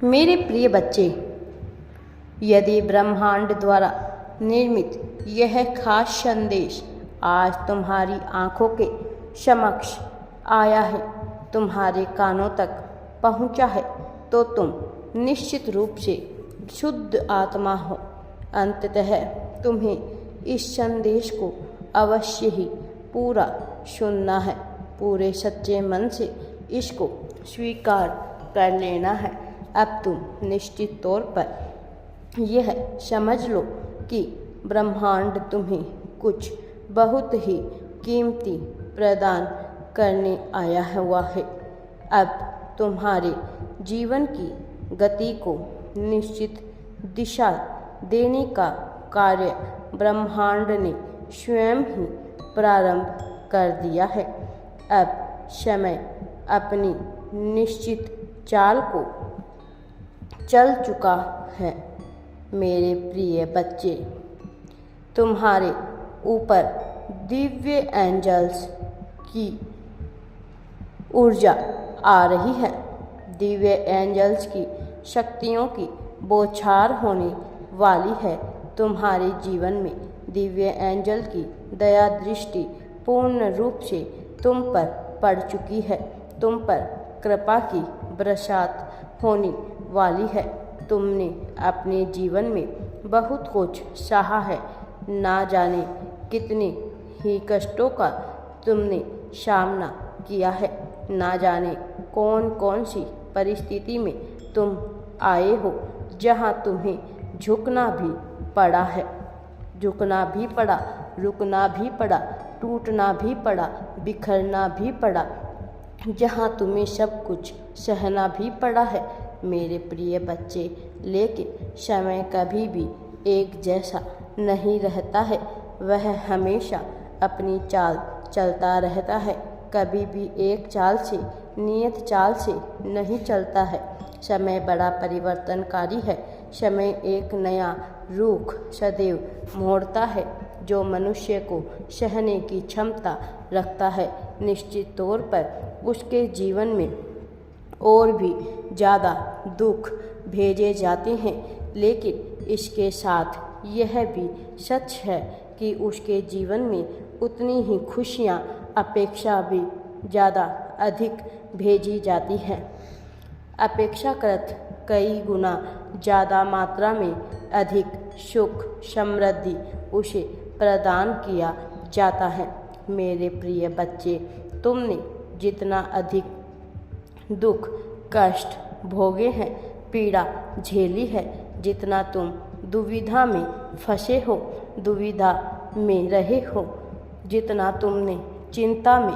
मेरे प्रिय बच्चे, यदि ब्रह्मांड द्वारा निर्मित यह खास संदेश आज तुम्हारी आँखों के समक्ष आया है, तुम्हारे कानों तक पहुँचा है, तो तुम निश्चित रूप से शुद्ध आत्मा हो। अंततः तुम्हें इस संदेश को अवश्य ही पूरा सुनना है, पूरे सच्चे मन से इसको स्वीकार कर लेना है। अब तुम निश्चित तौर पर यह समझ लो कि ब्रह्मांड तुम्हें कुछ बहुत ही कीमती प्रदान करने आया हुआ है। अब तुम्हारे जीवन की गति को निश्चित दिशा देने का कार्य ब्रह्मांड ने स्वयं ही प्रारंभ कर दिया है। अब समय अपनी निश्चित चाल को चल चुका है। मेरे प्रिय बच्चे, तुम्हारे ऊपर दिव्य एंजल्स की ऊर्जा आ रही है। दिव्य एंजल्स की शक्तियों की बौछार होने वाली है। तुम्हारे जीवन में दिव्य एंजल की दया दृष्टि पूर्ण रूप से तुम पर पड़ चुकी है। तुम पर कृपा की बरसात होने वाली है। तुमने अपने जीवन में बहुत कुछ सहा है। ना जाने कितने ही कष्टों का तुमने सामना किया है। ना जाने कौन कौन सी परिस्थिति में तुम आए हो जहां तुम्हें झुकना भी पड़ा है, झुकना भी पड़ा, रुकना भी पड़ा, टूटना भी पड़ा, बिखरना भी पड़ा, जहां तुम्हें सब कुछ सहना भी पड़ा है। मेरे प्रिय बच्चे, लेकिन समय कभी भी एक जैसा नहीं रहता है। वह हमेशा अपनी चाल चलता रहता है। कभी भी एक चाल से, नियत चाल से नहीं चलता है। समय बड़ा परिवर्तनकारी है। समय एक नया रुख सदैव मोड़ता है, जो मनुष्य को सहने की क्षमता रखता है। निश्चित तौर पर उसके जीवन में और भी ज़्यादा दुख भेजे जाते हैं, लेकिन इसके साथ यह भी सच है कि उसके जीवन में उतनी ही खुशियाँ अपेक्षा भी ज़्यादा अधिक भेजी जाती हैं। अपेक्षाकृत कई गुना ज़्यादा मात्रा में अधिक सुख समृद्धि उसे प्रदान किया जाता है। मेरे प्रिय बच्चे, तुमने जितना अधिक दुख कष्ट भोगे हैं, पीड़ा झेली है, जितना तुम दुविधा में फंसे हो, दुविधा में रहे हो, जितना तुमने चिंता में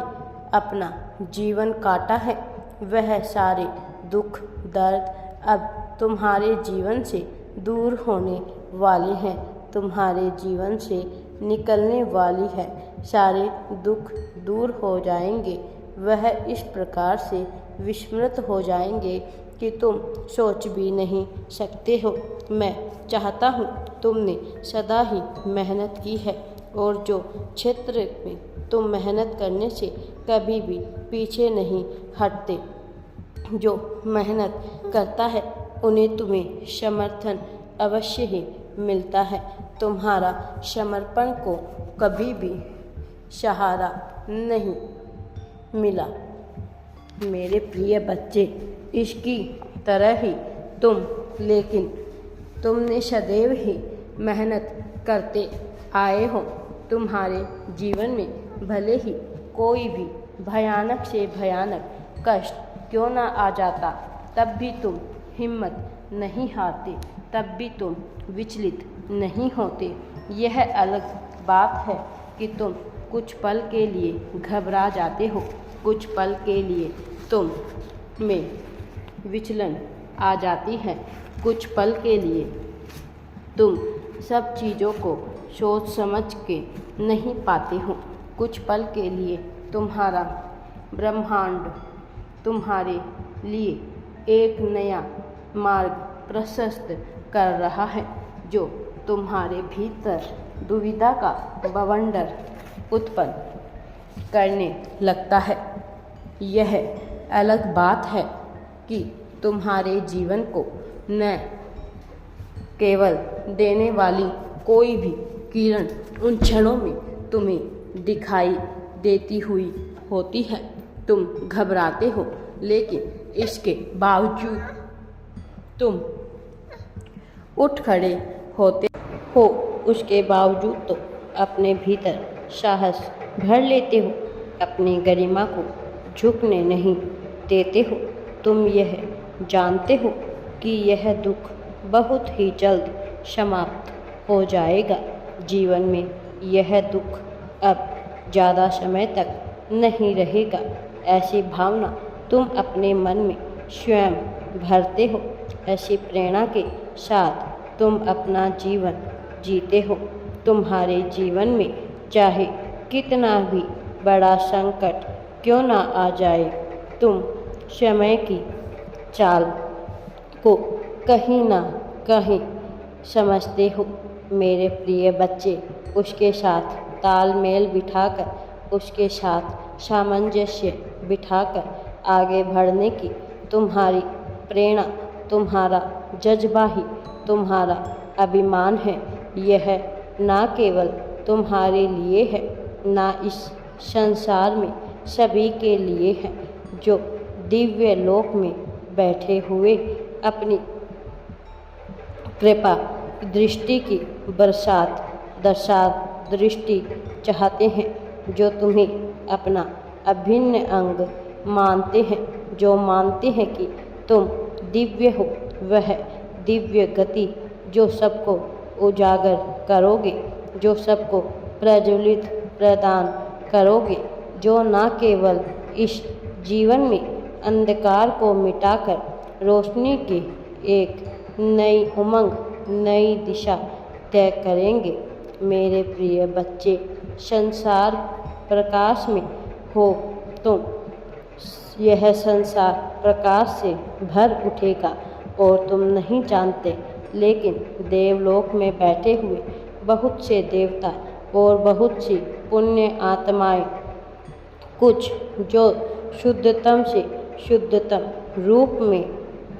अपना जीवन काटा है, वह सारे दुख दर्द अब तुम्हारे जीवन से दूर होने वाले हैं, तुम्हारे जीवन से निकलने वाली है। सारे दुख दूर हो जाएंगे। वह इस प्रकार से विस्मृत हो जाएंगे कि तुम सोच भी नहीं सकते हो। मैं चाहता हूँ तुमने सदा ही मेहनत की है, और जो क्षेत्र में तुम मेहनत करने से कभी भी पीछे नहीं हटते, जो मेहनत करता है उन्हें तुम्हें समर्थन अवश्य ही मिलता है। तुम्हारा समर्पण को कभी भी सहारा नहीं मिला। मेरे प्रिय बच्चे, इसकी तरह ही तुम, लेकिन तुमने सदैव ही मेहनत करते आए हो। तुम्हारे जीवन में भले ही कोई भी भयानक से भयानक कष्ट क्यों ना आ जाता, तब भी तुम हिम्मत नहीं हारते, तब भी तुम विचलित नहीं होते। यह अलग बात है कि तुम कुछ पल के लिए घबरा जाते हो, कुछ पल के लिए तुम में विचलन आ जाती है, कुछ पल के लिए तुम सब चीज़ों को सोच समझ के नहीं पाते हो, कुछ पल के लिए तुम्हारा ब्रह्मांड तुम्हारे लिए एक नया मार्ग प्रशस्त कर रहा है, जो तुम्हारे भीतर दुविधा का बवंडर उत्पन्न करने लगता है। यह अलग बात है कि तुम्हारे जीवन को न केवल देने वाली कोई भी किरण उन क्षणों में तुम्हें दिखाई देती हुई होती है। तुम घबराते हो, लेकिन इसके बावजूद तुम उठ खड़े होते हो। उसके बावजूद तो अपने भीतर साहस भर लेते हो, अपनी गरिमा को झुकने नहीं देते हो। तुम यह जानते हो कि यह दुख बहुत ही जल्द समाप्त हो जाएगा। जीवन में यह दुख अब ज़्यादा समय तक नहीं रहेगा। ऐसी भावना तुम अपने मन में स्वयं भरते हो। ऐसी प्रेरणा के साथ तुम अपना जीवन जीते हो। तुम्हारे जीवन में चाहे कितना भी बड़ा संकट क्यों ना आ जाए, तुम समय की चाल को कहीं ना कहीं समझते हो। मेरे प्रिय बच्चे, उसके साथ तालमेल बिठाकर, उसके साथ सामंजस्य बिठाकर आगे बढ़ने की तुम्हारी प्रेरणा, तुम्हारा जज्बा ही तुम्हारा अभिमान है। यह ना केवल तुम्हारे लिए है, ना इस संसार में सभी के लिए है जो दिव्य लोक में बैठे हुए अपनी कृपा दृष्टि की दृष्टि चाहते हैं, जो तुम्हें अपना अभिन्न अंग मानते हैं, जो मानते हैं कि तुम दिव्य हो। वह दिव्य गति जो सबको उजागर करोगे, जो सबको प्रज्वलित प्रदान करोगे, जो न केवल इस जीवन में अंधकार को मिटाकर रोशनी की एक नई उमंग, नई दिशा तय करेंगे। मेरे प्रिय बच्चे, संसार प्रकाश में हो तुम, यह संसार प्रकाश से भर उठेगा और तुम नहीं जानते, लेकिन देवलोक में बैठे हुए बहुत से देवता और बहुत सी पुण्य आत्माएं, कुछ जो शुद्धतम से शुद्धतम रूप में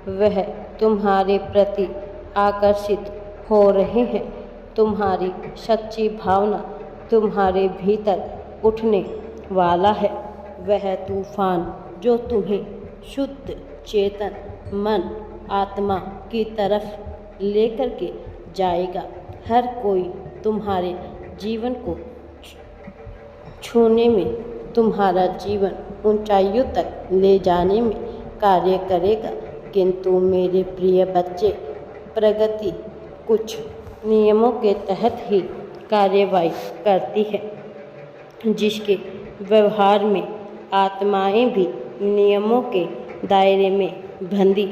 वह तुम्हारे प्रति आकर्षित हो रहे हैं। तुम्हारी सच्ची भावना तुम्हारे भीतर उठने वाला है। वह तूफान जो तुम्हें शुद्ध चेतन मन आत्मा की तरफ लेकर के जाएगा। हर कोई तुम्हारे जीवन को छूने में, तुम्हारा जीवन ऊंचाइयों तक ले जाने में कार्य करेगा। किंतु मेरे प्रिय बच्चे, प्रगति कुछ नियमों के तहत ही कार्यवाही करती है, जिसके व्यवहार में आत्माएं भी नियमों के दायरे में बंधी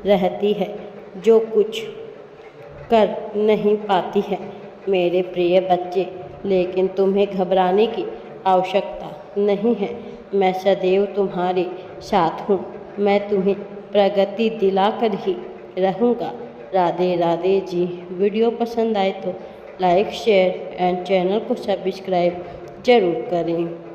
रहती है, जो कुछ कर नहीं पाती है। मेरे प्रिय बच्चे, लेकिन तुम्हें घबराने की आवश्यकता नहीं है। मैं सदैव तुम्हारे साथ हूँ। मैं तुम्हें प्रगति दिलाकर ही रहूँगा। राधे राधे जी। वीडियो पसंद आए तो लाइक शेयर एंड चैनल को सब्सक्राइब जरूर करें।